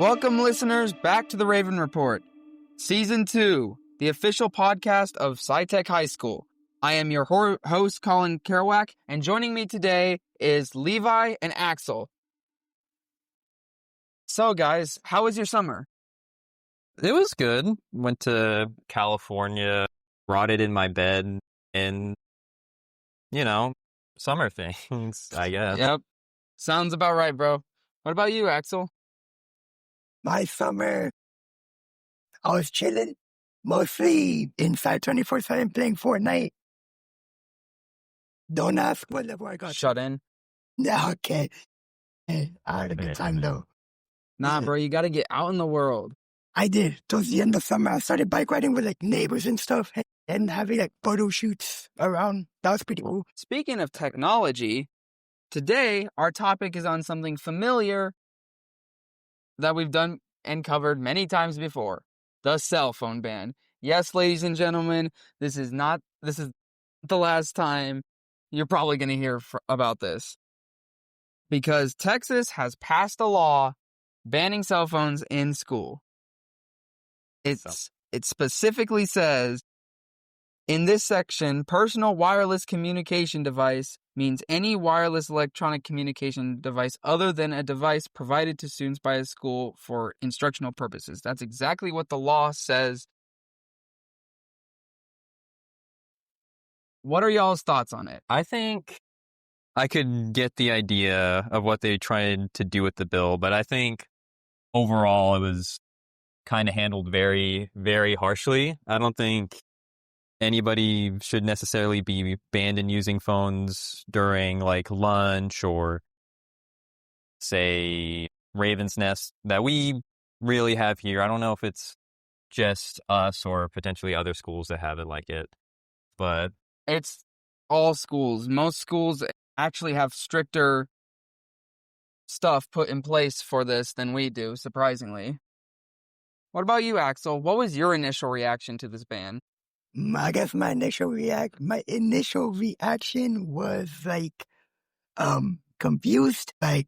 Welcome, listeners, back to the Raven Report, Season 2, the official podcast of SciTech High School. I am your host, Collin Kerouac, and joining me today is Levi and Axel. So, guys, how was your summer? It was good. Went to California, rotted in my bed, and, summer things, I guess. Yep. Sounds about right, bro. What about you, Axel? My summer, I was chilling, mostly inside 24/7 playing Fortnite. Don't ask what level I got. Shut in. Yeah, okay. Hey, I had a good time though. Nah, bro, you gotta get out in the world. I did. Towards the end of summer, I started bike riding with like neighbors and stuff and having like photo shoots around. That was pretty cool. Speaking of technology, today our topic is on something familiar that we've done and covered many times before, the cell phone ban. Yes, ladies and gentlemen, this is the last time you're probably going to hear about this, because Texas has passed a law banning cell phones in school. It specifically says in this section, personal wireless communication device means any wireless electronic communication device other than a device provided to students by a school for instructional purposes. That's exactly what the law says. What are y'all's thoughts on it? I think I could get the idea of what they tried to do with the bill, but I think overall it was kind of handled very, very harshly. I don't think anybody should necessarily be banned in using phones during like lunch or, say, Raven's Nest that we really have here. I don't know if it's just us or potentially other schools that have it like it, but it's all schools. Most schools actually have stricter stuff put in place for this than we do, surprisingly. What about you, Axel? What was your initial reaction to this ban? I guess my initial reaction was like, confused. Like,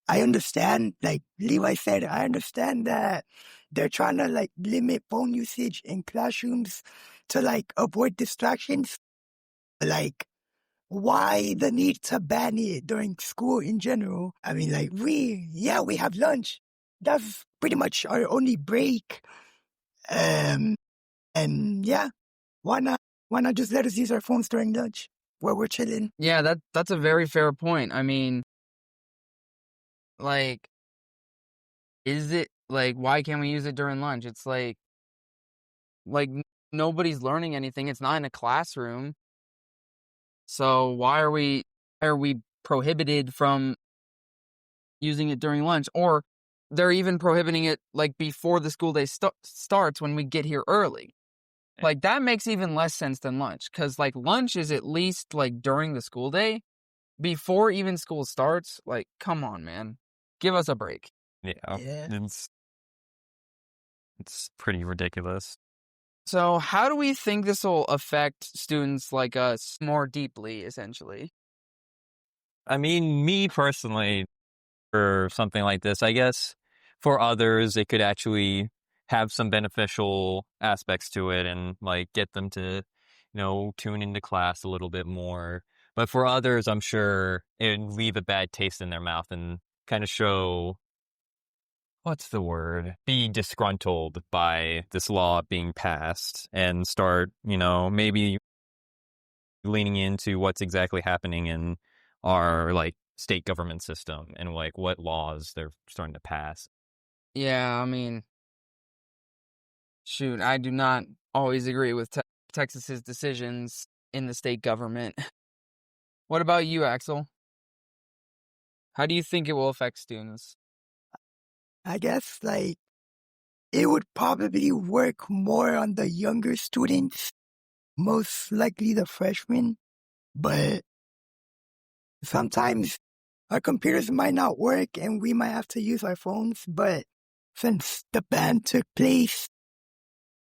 I understand, like Levi said, I understand that they're trying to like limit phone usage in classrooms to like avoid distractions. Like, why the need to ban it during school in general? I mean, like we have lunch. That's pretty much our only break. And yeah. Why not just let us use our phones during lunch while we're chilling? Yeah, that's a very fair point. I mean, like, is it like, why can't we use it during lunch? It's like nobody's learning anything. It's not in a classroom. So why are we prohibited from using it during lunch? Or they're even prohibiting it like before the school day starts when we get here early. Like, that makes even less sense than lunch, because, like, lunch is at least, like, during the school day, before even school starts. Like, come on, man. Give us a break. Yeah. It's pretty ridiculous. So, how do we think this will affect students like us more deeply, essentially? I mean, me personally, for something like this, I guess for others, it could actually have some beneficial aspects to it and like get them to, tune into class a little bit more. But for others, I'm sure it would leave a bad taste in their mouth and kind of show, be disgruntled by this law being passed and start, maybe leaning into what's exactly happening in our like state government system and like what laws they're starting to pass. Yeah, I mean, shoot, I do not always agree with Texas's decisions in the state government. What about you, Axel? How do you think it will affect students? I guess, like, it would probably work more on the younger students, most likely the freshmen, but sometimes our computers might not work and we might have to use our phones, but since the ban took place,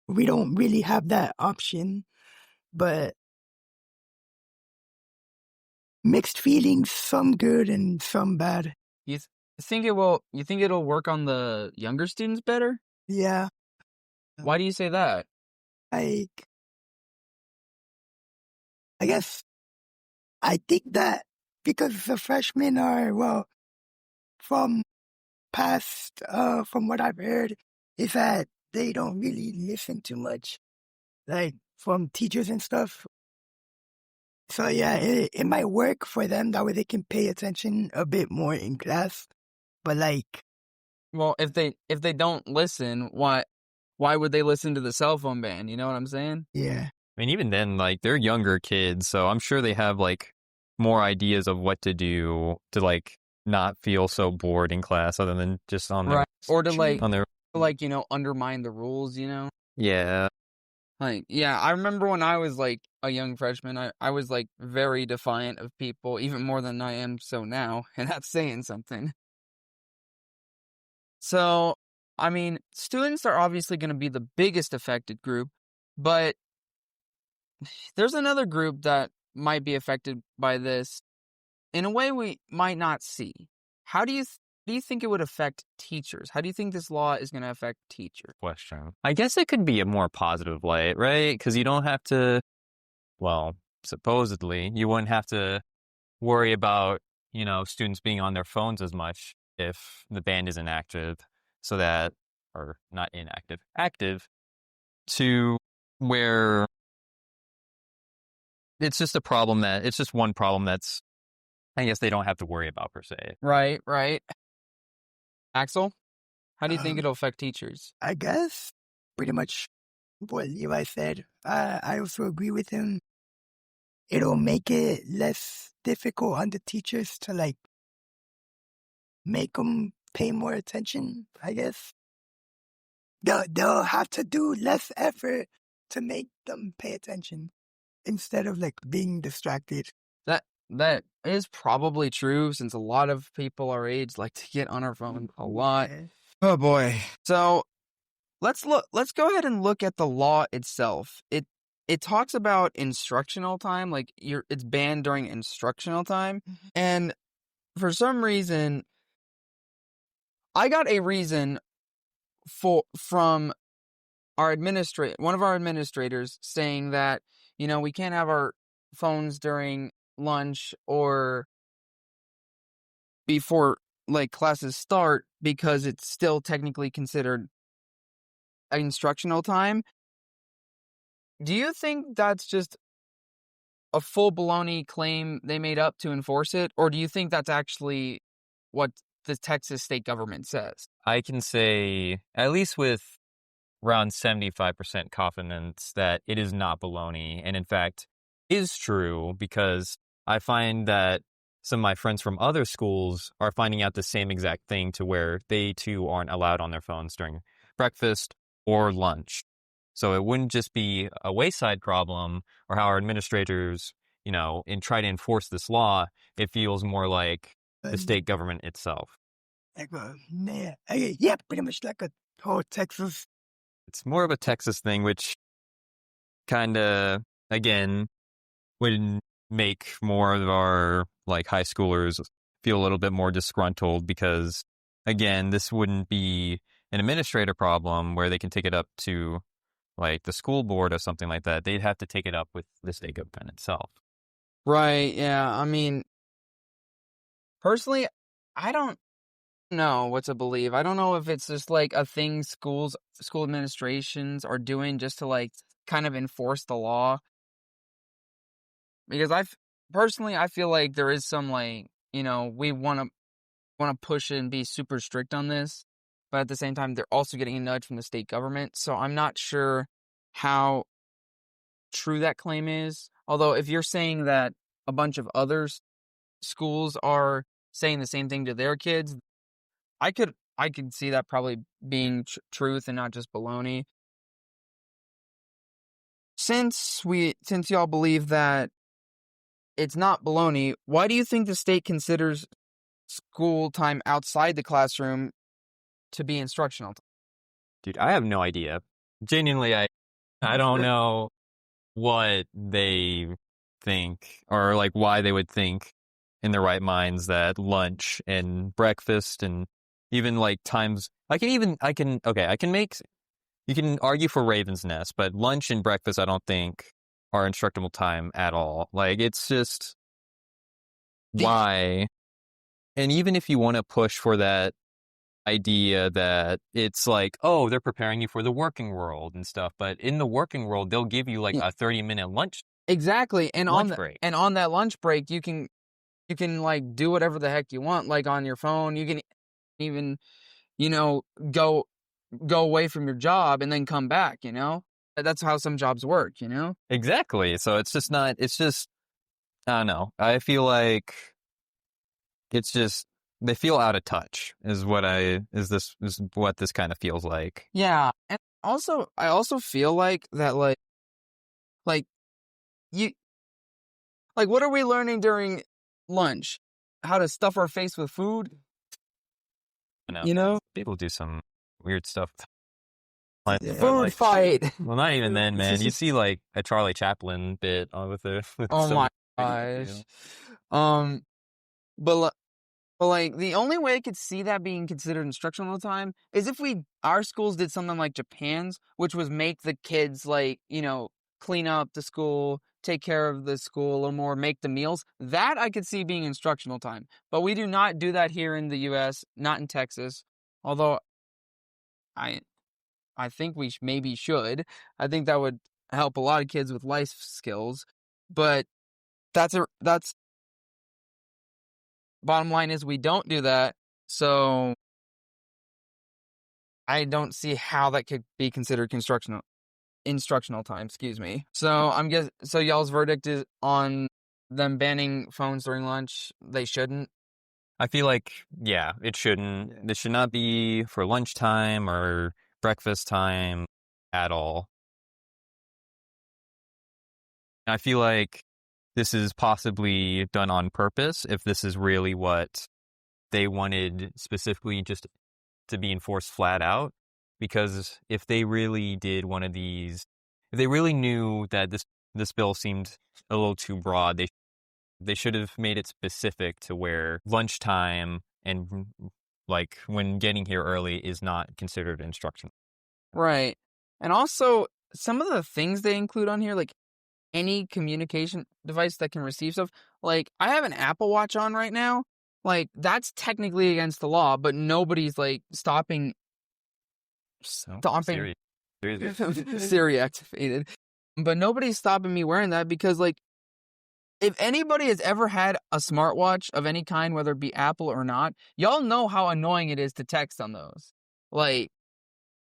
we don't really have that option. But mixed feelings, some good and some bad. You think it'll work on the younger students better? Yeah, Why do you say that? like, I guess I think that because the freshmen are, well, from from what I've heard, is that they don't really listen too much, like, from teachers and stuff. So yeah, it might work for them. That way they can pay attention a bit more in class. But like, Well, if they don't listen, why would they listen to the cell phone ban? You know what I'm saying? yeah, I mean, even then, like, they're younger kids, so I'm sure they have, like, more ideas of what to do to, like, not feel so bored in class other than just on their... Right. Or to on their... undermine the rules, Yeah. Like, yeah, I remember when I was, like, a young freshman, I was, like, very defiant of people, even more than I am so now, and that's saying something. So, I mean, students are obviously going to be the biggest affected group, but there's another group that might be affected by this in a way we might not see. How do you think it would affect teachers? How do you think this law is going to affect teachers? Question. I guess it could be a more positive light, right? Because you don't have to, well, supposedly, you wouldn't have to worry about, students being on their phones as much if the ban is inactive, so that, or not inactive, active, to where it's just one problem that's, I guess, they don't have to worry about per se. Right. Axel, how do you think it'll affect teachers? I guess pretty much what Levi said. I also agree with him. It'll make it less difficult on the teachers to like make them pay more attention, I guess. They'll have to do less effort to make them pay attention instead of like being distracted. That is probably true, since a lot of people our age like to get on our phone a lot. Yeah. Oh boy. So let's go ahead and look at the law itself. It talks about instructional time, like it's banned during instructional time. Mhm. And for some reason, I got a reason from one of our administrators saying that, we can't have our phones during lunch or before like classes start because it's still technically considered instructional time. Do you think that's just a full baloney claim they made up to enforce it, or do you think that's actually what the Texas state government says? I can say, at least with around 75% confidence, that it is not baloney, and in fact is true, because I find that some of my friends from other schools are finding out the same exact thing, to where they too aren't allowed on their phones during breakfast or lunch. So it wouldn't just be a wayside problem or how our administrators, and try to enforce this law. It feels more like the state government itself. Like yeah, pretty much like a whole Texas. It's more of a Texas thing, which kind of, again, would make more of our like high schoolers feel a little bit more disgruntled, because, again, this wouldn't be an administrator problem where they can take it up to like the school board or something like that. They'd have to take it up with the state government itself. Right, yeah. I mean, personally, I don't know what to believe. I don't know if it's just like a thing school administrations are doing just to like kind of enforce the law. Because I feel like there is some like, we want to push it and be super strict on this, but at the same time they're also getting a nudge from the state government. So I'm not sure how true that claim is. Although if you're saying that a bunch of other schools are saying the same thing to their kids, I could see that probably being truth and not just baloney. Since y'all believe that it's not baloney, why do you think the state considers school time outside the classroom to be instructional time? Dude, I have no idea. Genuinely, I don't know what they think, or like why they would think in their right minds that lunch and breakfast and even like times you can argue for Raven's Nest, but lunch and breakfast I don't think are instructable time at all. Like it's just why. And even if you want to push for that idea that it's like, oh, they're preparing you for the working world and stuff, but in the working world they'll give you like a 30-minute lunch. Exactly. And break. And on that lunch break you can like do whatever the heck you want, like on your phone. You can even, go away from your job and then come back, That's how some jobs work, Exactly. So it's just I don't know. I feel like it's just they feel out of touch is what this kind of feels like. Yeah. And also I also feel like that like you like what are we learning during lunch? How to stuff our face with food? People do some weird stuff. Food fight. Well, not even then, man. You see like a Charlie Chaplin bit with oh my gosh. But like the only way I could see that being considered instructional time is if our schools did something like Japan's, which was make the kids clean up the school, take care of the school a little more, make the meals. That I could see being instructional time. But we do not do that here in the U.S., not in Texas. Although I think we maybe should. I think that would help a lot of kids with life skills. But that's bottom line is we don't do that. So I don't see how that could be considered instructional time, excuse me. So so y'all's verdict is on them banning phones during lunch. They shouldn't. I feel like, yeah, it shouldn't. Yeah. This should not be for lunchtime or breakfast time at all. I feel like this is possibly done on purpose if this is really what they wanted specifically just to be enforced flat out. Because if they really did one of these, if they really knew that this bill seemed a little too broad, they should have made it specific to where lunchtime and like when getting here early is not considered instruction. Right. And also some of the things they include on here, like any communication device that can receive stuff. Like I have an Apple Watch on right now. Like that's technically against the law, but nobody's like stopping Siri Siri activated. But nobody's stopping me wearing that because like if anybody has ever had a smartwatch of any kind, whether it be Apple or not, y'all know how annoying it is to text on those. Like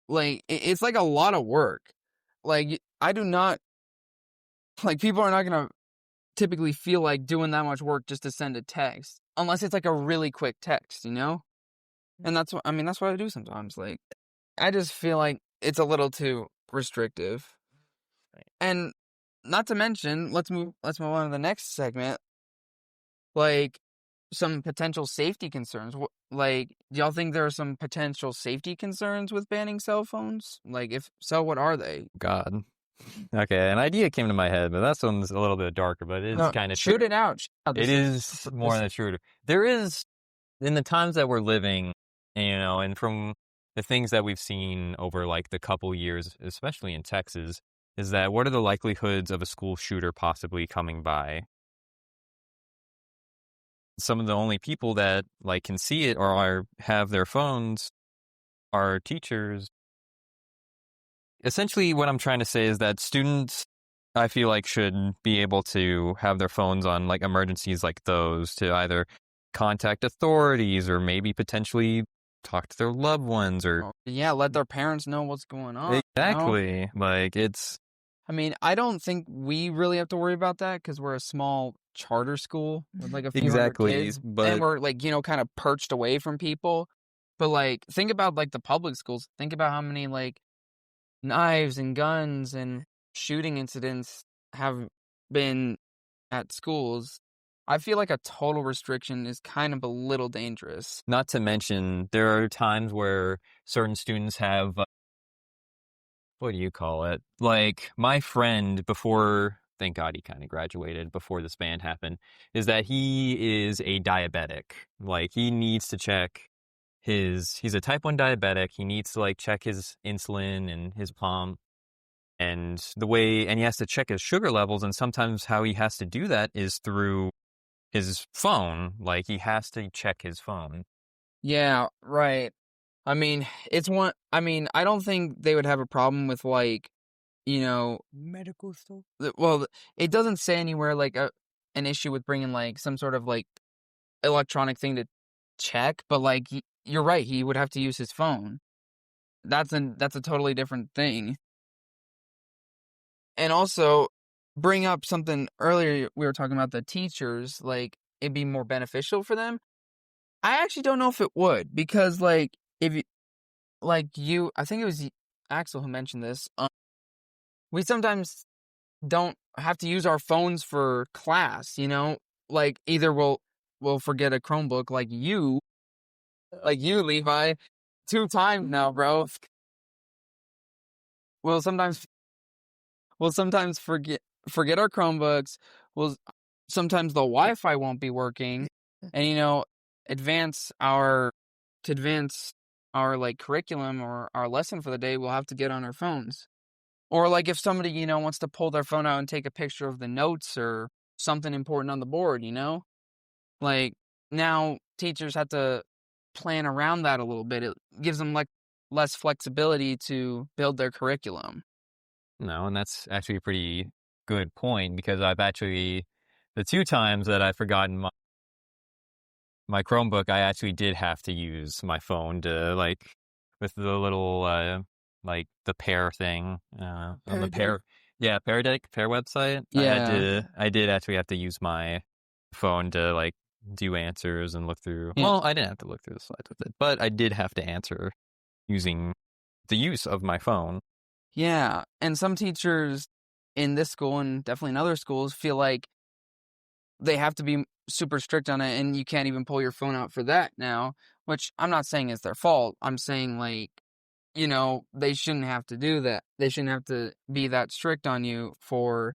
it's like a lot of work. Like I do not like people are not going to typically feel like doing that much work just to send a text unless it's like a really quick text, And that's what I do sometimes. Like I just feel like it's a little too restrictive. Right. And not to mention, let's move on to the next segment. Like some potential safety concerns. Like, do y'all think there are some potential safety concerns with banning cell phones? Like, if so, what are they? God. Okay, an idea came to my head, but that one's a little bit darker, but it's kind of shoot it out. It is more than true. There is, in the times that we're living, and from the things that we've seen over like the couple years, especially in Texas, is that what are the likelihoods of a school shooter possibly coming by? Some of the only people that like can see it or have their phones are teachers. Essentially, what I'm trying to say is that students, I feel like, should be able to have their phones on like emergencies like those to either contact authorities or maybe potentially talk to their loved ones or let their parents know what's going on. Exactly. Like it's. I mean, I don't think we really have to worry about that because we're a small charter school with like a few hundred kids, and we're like kind of perched away from people. But like, think about like the public schools. Think about how many like knives and guns and shooting incidents have been at schools. I feel like a total restriction is kind of a little dangerous. Not to mention, there are times where certain students have, what do you call it? Like my friend, before thank God he kind of graduated before this ban happened, is that he is a diabetic. Like, he needs to check he's a type 1 diabetic. He needs to, like, check his insulin and his pump. And he has to check his sugar levels. And sometimes how he has to do that is through his phone. Like, he has to check his phone. Yeah, right. I mean, I don't think they would have a problem with, like, medical stuff. well, it doesn't say anywhere, like, an issue with bringing, like, some sort of, like, electronic thing to check, but, like, you're right, he would have to use his phone. That's a totally different thing. And also, bring up something earlier, we were talking about the teachers, like, it'd be more beneficial for them. I actually don't know if it would, because, like, if you, like, I think it was Axel who mentioned this, we sometimes don't have to use our phones for class, like, either we'll forget a Chromebook, like you, Levi, 2 times now, bro. We'll sometimes forget our Chromebooks. Sometimes the Wi-Fi won't be working, and advance our like curriculum or our lesson for the day, we'll have to get on our phones. Or, like, if somebody wants to pull their phone out and take a picture of the notes or something important on the board, like, now teachers have to plan around that a little bit. It gives them, like, less flexibility to build their curriculum. No, and that's actually a pretty good point, because the 2 times that I've forgotten my Chromebook, I actually did have to use my phone to, like, with the little, like, the pair thing, on the pair website. Yeah. I did actually have to use my phone to, like, do answers and look through. Yeah. Well, I didn't have to look through the slides with it, but I did have to answer using the use of my phone. Yeah, and some teachers in this school and definitely in other schools feel like they have to be super strict on it, and you can't even pull your phone out for that now, which I'm not saying is their fault. I'm saying, like, they shouldn't have to do that. They shouldn't have to be that strict on you for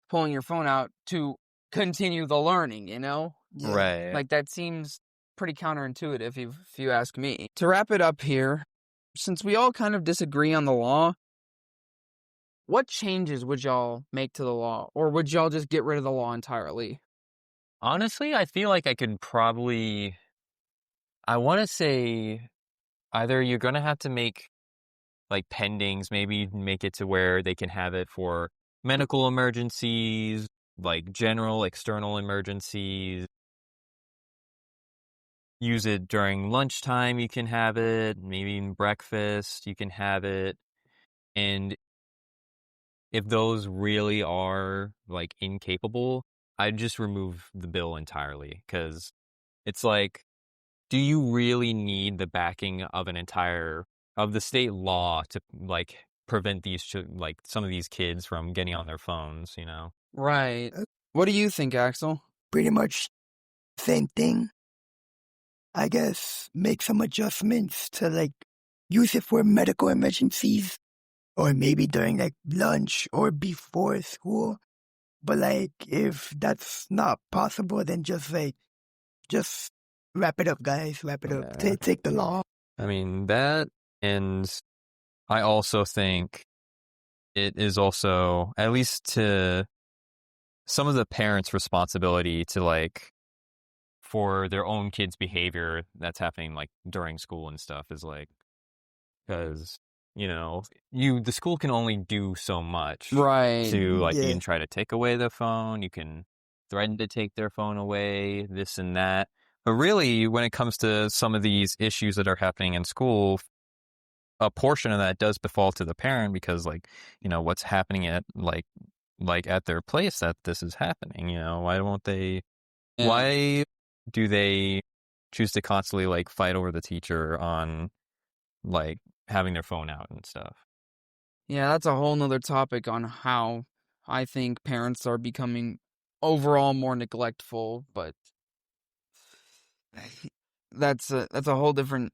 pulling your phone out to continue the learning, Yeah. Right. Like, that seems pretty counterintuitive if you ask me. To wrap it up here, since we all kind of disagree on the law, what changes would y'all make to the law? Or would y'all just get rid of the law entirely? Honestly, I feel like I want to say either you're going to have to make, like, pendings, maybe make it to where they can have it for medical emergencies, like general external emergencies. Use it during lunchtime, you can have it, maybe in breakfast, you can have it. And if those really are, like, incapable, I'd just remove the bill entirely, because it's like, do you really need the backing of of the state law to, like, prevent like, some of these kids from getting on their phones, Right. What do you think, Axel? Pretty much same thing. I guess make some adjustments to, like, use it for medical emergencies, or maybe during, like, lunch or before school. But, like, if that's not possible, then just wrap it up, guys. Wrap it up. Yeah. Take the law. I mean, that, and I also think it is also, at least to some of the parents' responsibility to, like, for their own kids' behavior that's happening, like, during school and stuff, is, like, because, the school can only do so much. Right. To, like, you Yeah. can try to take away their phone, you can threaten to take their phone away, this and that. But really, when it comes to some of these issues that are happening in school, a portion of that does befall to the parent, because, like, what's happening at, like at their place that this is happening, why won't they, Yeah. why do they choose to constantly, like, fight over the teacher on, like, having their phone out and stuff? Yeah, that's a whole nother topic on how I think parents are becoming overall more neglectful, but that's a whole different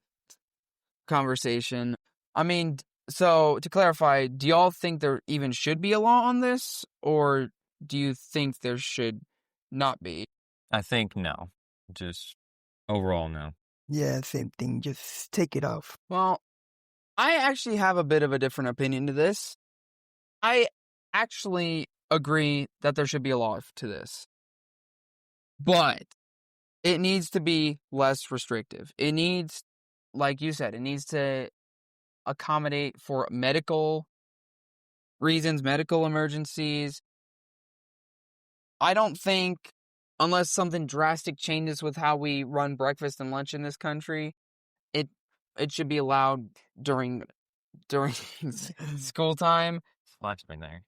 conversation. I mean, so to clarify, do y'all think there even should be a law on this, or do you think there should not be? I think no. Just overall, no. Yeah, same thing. Just take it off. Well, I actually have a bit of a different opinion to this. I actually agree that there should be a law to this. But it needs to be less restrictive. It needs, like you said, it needs to accommodate for medical reasons, medical emergencies. I don't think, unless something drastic changes with how we run breakfast and lunch in this country, it should be allowed during school time. Flashbang there.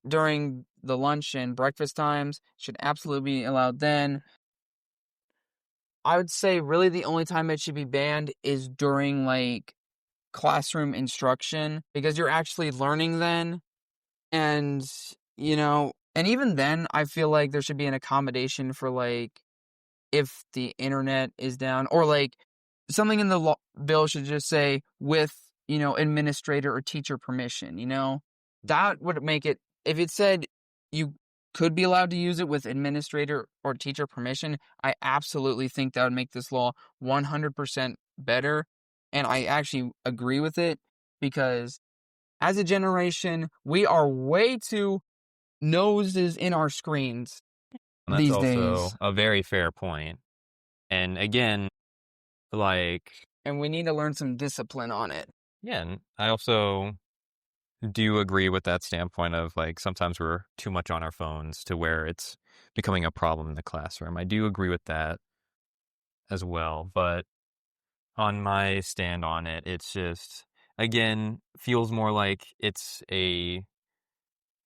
During the lunch and breakfast times, should absolutely be allowed then. I would say really the only time it should be banned is during like classroom instruction, because you're actually learning then. And, and even then I feel like there should be an accommodation for like if the internet is down, or like something in the bill should just say with, administrator or teacher permission, that would make it, if it said you could be allowed to use it with administrator or teacher permission, I absolutely think that would make this law 100% better. And I actually agree with it, because as a generation, we are way too noses in our screens these days. That's also a very fair point. And again, and we need to learn some discipline on it. Yeah, and I also do agree with that standpoint of like sometimes we're too much on our phones to where it's becoming a problem in the classroom. I do agree with that as well, but on my stand on it, it's just, again, feels more like it's a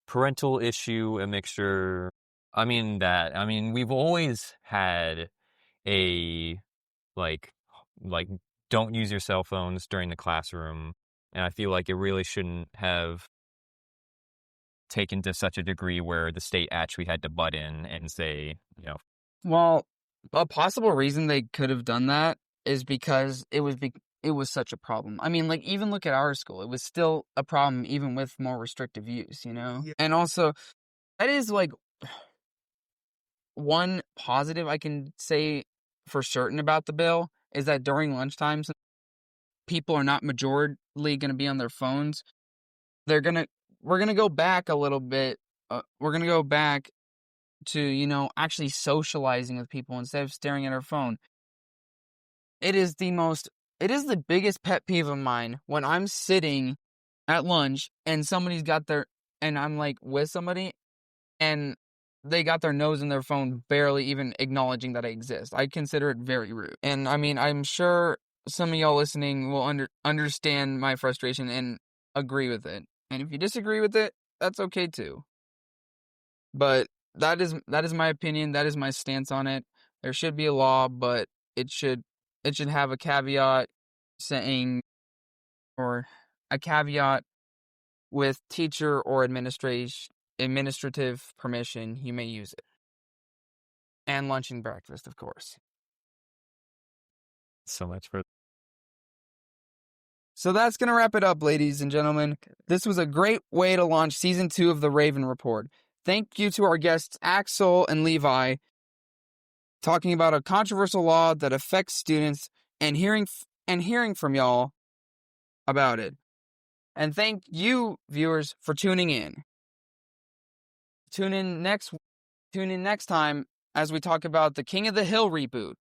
parental issue, a mixture. We've always had a like don't use your cell phones during the classroom, and I feel like it really shouldn't have taken to such a degree where the state actually had to butt in and say, Well, a possible reason they could have done that is because it was such a problem. I mean, like, even look at our school. It was still a problem even with more restrictive use, Yeah. And also, that is like one positive I can say for certain about the bill is that during lunchtimes, people are not majorly going to be on their phones. We're going to go back a little bit. We're going to go back to, actually socializing with people instead of staring at our phone. It is the biggest pet peeve of mine when I'm sitting at lunch and and I'm like with somebody and they got their nose in their phone, barely even acknowledging that I exist. I consider it very rude. And I mean, I'm sure some of y'all listening will understand my frustration and agree with it. And if you disagree with it, that's okay too. But that is my opinion. That is my stance on it. There should be a law, but it should have a caveat saying, or a caveat with teacher or administrative permission, you may use it. And lunch and breakfast, of course. So much for. So that's going to wrap it up, ladies and gentlemen. This was a great way to launch Season 2 of the Raven Report. Thank you to our guests, Axel and Levi, talking about a controversial law that affects students and hearing from y'all about it. And thank you, viewers, for tuning in. Tune in next time as we talk about the King of the Hill reboot.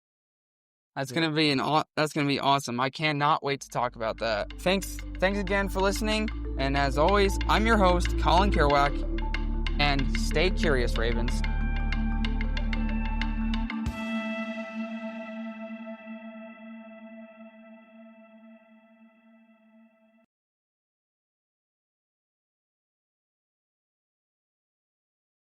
That's gonna be awesome. I cannot wait to talk about that. Thanks again for listening. And as always, I'm your host, Collin Kerouac. And stay curious, Ravens.